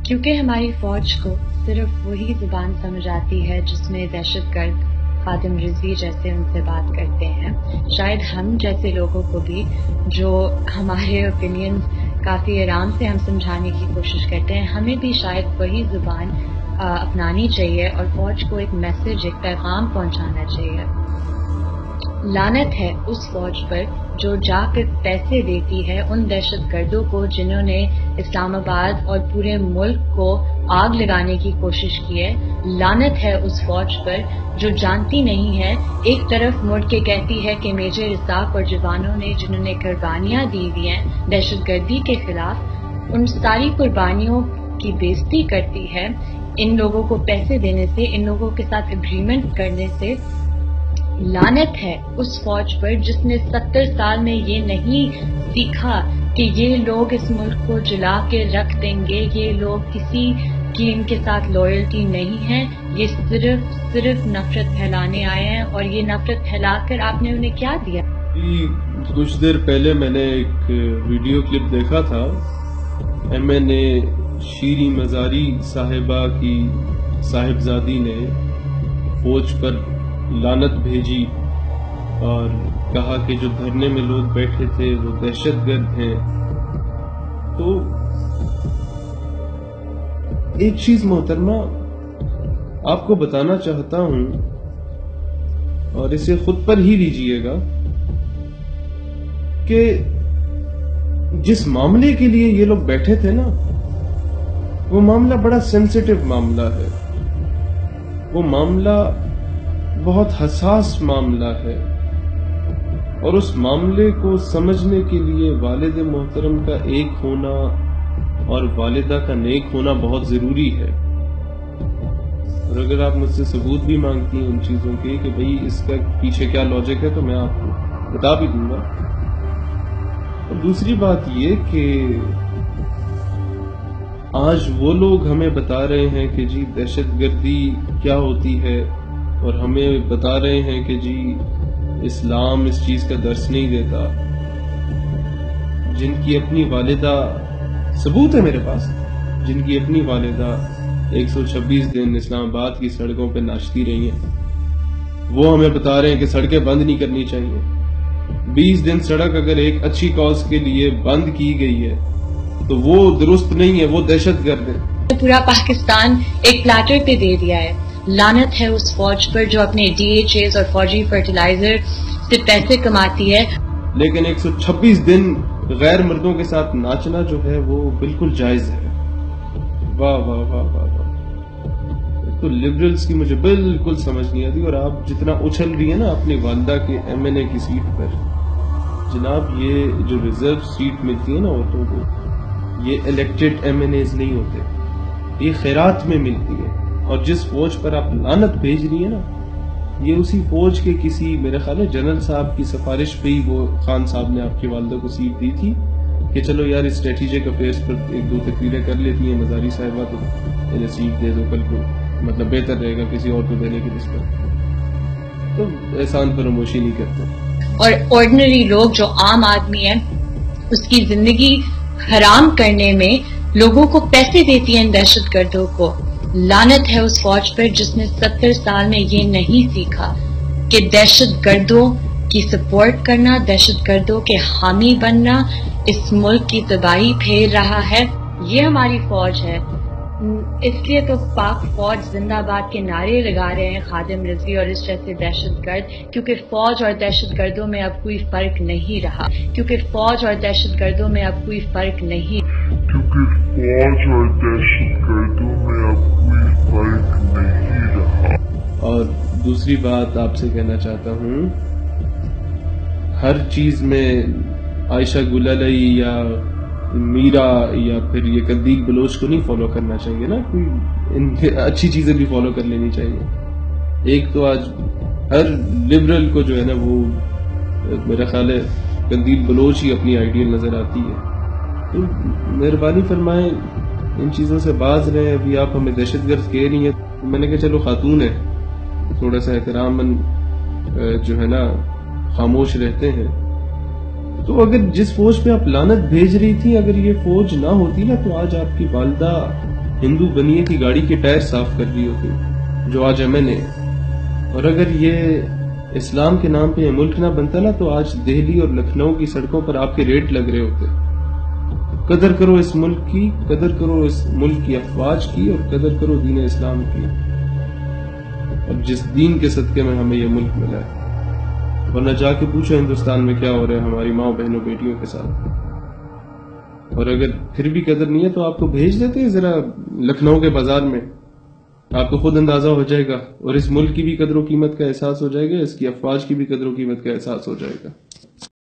کیونکہ ہماری فوج کو صرف وہی زبان سمجھ آتی ہے جس میں دہشت گرد خادم رضوی جیسے ان سے بات کرتے ہیں، شاید ہم جیسے لوگوں کو بھی جو ہمارے اوپینین کافی آرام سے ہم سمجھانے کی کوشش کرتے ہیں، ہمیں بھی شاید وہی زبان اپنانی چاہیے اور فوج کو ایک میسج، ایک پیغام پہنچانا چاہیے۔ لعنت ہے اس فوج پر جو جا کر پیسے دیتی ہے ان دہشت گردوں کو جنہوں نے اسلام آباد اور پورے ملک کو آگ لگانے کی کوشش کی ہے۔ لعنت ہے اس فوج پر جو جانتی نہیں ہے، ایک طرف مڑ کے کہتی ہے کہ میجر اسحاق اور جوانوں نے جنہوں نے قربانیاں دی ہوئی ہیں دہشت گردی کے خلاف، ان ساری قربانیوں کی بےعزتی کرتی ہے ان لوگوں کو پیسے دینے سے، ان لوگوں کے ساتھ اگریمنٹ کرنے سے۔ لعنت ہے اس فوج پر جس نے 70 سال میں یہ نہیں سیکھا کہ یہ لوگ اس ملک کو جلا کے رکھ دیں گے، یہ لوگ کسی کی ان کے ساتھ لویلٹی نہیں ہے، یہ صرف نفرت پھیلانے آئے ہیں، اور یہ نفرت پھیلا کر آپ نے انہیں کیا دیا؟ کچھ دیر پہلے میں نے ایک ویڈیو کلپ دیکھا تھا، MNA شیریں مزاری صاحبہ کی صاحبزادی نے فوج پر لعنت بھیجی اور کہا کہ جو دھرنے میں لوگ بیٹھے تھے وہ دہشت گرد ہیں۔ تو ایک چیز محترمہ آپ کو بتانا چاہتا ہوں، اور اسے خود پر ہی لیجئے گا، کہ جس معاملے کے لیے یہ لوگ بیٹھے تھے نا، وہ معاملہ بڑا سینسیٹیو معاملہ ہے، وہ معاملہ بہت حساس معاملہ ہے، اور اس معاملے کو سمجھنے کے لیے والد محترم کا ایک ہونا اور والدہ کا نیک ہونا بہت ضروری ہے۔ اور اگر آپ مجھ سے ثبوت بھی مانگتی ہیں ان چیزوں کے کہ بھئی اس کا پیچھے کیا لاجک ہے، تو میں آپ کو بتا بھی دوں گا۔ اور دوسری بات یہ کہ آج وہ لوگ ہمیں بتا رہے ہیں کہ جی دہشت گردی کیا ہوتی ہے، اور ہمیں بتا رہے ہیں کہ جی اسلام اس چیز کا درس نہیں دیتا، جن کی اپنی والدہ، ثبوت ہے میرے پاس، جن کی اپنی والدہ 126 دن اسلام آباد کی سڑکوں پہ ناچتی رہی ہیں، وہ ہمیں بتا رہے ہیں کہ سڑکیں بند نہیں کرنی چاہیے۔ 20 دن سڑک اگر ایک اچھی کاز کے لیے بند کی گئی ہے تو وہ درست نہیں ہے، وہ دہشت گرد ہے۔ پورا پاکستان ایک پلیٹر پہ دے دیا ہے۔ لعنت ہے اس فوج پر جو اپنے DHAs اور فوجی فرٹیلائزر سے پیسے کماتی ہے، لیکن 126 دن غیر مردوں کے ساتھ ناچنا جو ہے وہ بالکل جائز ہے۔ واہ واہ واہ واہ واہ، تو لبرلز کی مجھے بالکل سمجھ نہیں آتی۔ اور آپ جتنا اچھل رہی ہیں نا اپنی والدہ کے MNA کی سیٹ پر، جناب یہ جو ریزرو سیٹ ملتی ہے نا عورتوں کو، یہ الیکٹڈ MNAs نہیں ہوتے، یہ خیرات میں ملتی ہے۔ اور جس فوج پر آپ لعنت بھیج رہی ہیں نا، یہ اسی فوج کے کسی، میرے خیال ہے جنرل صاحب کی سفارش پہ ہی وہ خان صاحب نے آپ کی والدہ کو سیٹ دی تھی کہ چلو یار اسٹریٹجک افیئرس پر ایک دو تقریریں کر لیتی ہیں مزاری صاحبہ، تو انہیں سیٹ دے دو کل کو، مطلب بہتر رہے گا کسی اور کو دینے کی نسبت، تو احسان فراموشی نہیں کرتے۔ اور آرڈنری لوگ جو عام آدمی ہیں اس کی زندگی حرام کرنے میں لوگوں کو پیسے دیتی ہیں ان دہشت گردوں کو۔ لعنت ہے اس فوج پر جس نے 70 سال میں یہ نہیں سیکھا کہ دہشت گردوں کی سپورٹ کرنا، دہشت گردوں کے حامی بننا اس ملک کی تباہی پھیر رہا ہے۔ یہ ہماری فوج ہے، اس لیے تو پاک فوج زندہ باد کے نعرے لگا رہے ہیں خادم رضوی اور اس جیسے دہشت گرد، کیونکہ فوج اور دہشت گردوں میں اب کوئی فرق نہیں رہا، کیونکہ فوج اور دہشت گردوں میں اب کوئی فرق نہیں رہا۔ اور دوسری بات آپ سے کہنا چاہتا ہوں، ہر چیز میں عائشہ گلالئی یا میرا یا پھر یہ قندیل بلوچ کو نہیں فالو کرنا چاہیے نا، کوئی ان اچھی چیزیں بھی فالو کر لینی چاہیے۔ ایک تو آج ہر لبرل کو جو ہے نا وہ میرا خیال ہے قندیل بلوچ ہی اپنی آئیڈیل نظر آتی ہے، تو مہربانی فرمائیں ان چیزوں سے باز رہے۔ ابھی آپ ہمیں دہشت گرد کہہ رہی ہیں، میں نے کہا چلو خاتون ہے، تھوڑا سا احترام جو ہے نا خاموش رہتے ہیں۔ تو اگر جس فوج پہ آپ لعنت بھیج رہی تھی، اگر یہ فوج نہ ہوتی نا تو آج آپ کی والدہ ہندو بنیے کی گاڑی کے ٹائر صاف کر رہی ہوتی جو آج ایم این اے ہے۔ اور اگر یہ اسلام کے نام پہ یہ ملک نہ بنتا نا تو آج دہلی اور لکھنؤ کی سڑکوں پر آپ کے ریٹ لگ رہے ہوتے۔ قدر کرو اس ملک کی، قدر کرو اس ملک کی افواج کی، اور قدر کرو دین اسلام کی، اور جس دین کے صدقے میں ہمیں یہ ملک ملا ہے۔ ورنہ جا کے پوچھو ہندوستان میں کیا ہو رہا ہے ہماری ماں بہنوں بیٹیوں کے ساتھ۔ اور اگر پھر بھی قدر نہیں ہے تو آپ کو بھیج دیتے ہیں ذرا لکھنؤ کے بازار میں، آپ کو خود اندازہ ہو جائے گا، اور اس ملک کی بھی قدر و قیمت کا احساس ہو جائے گا، اس کی افواج کی بھی قدر و قیمت کا احساس ہو جائے گا۔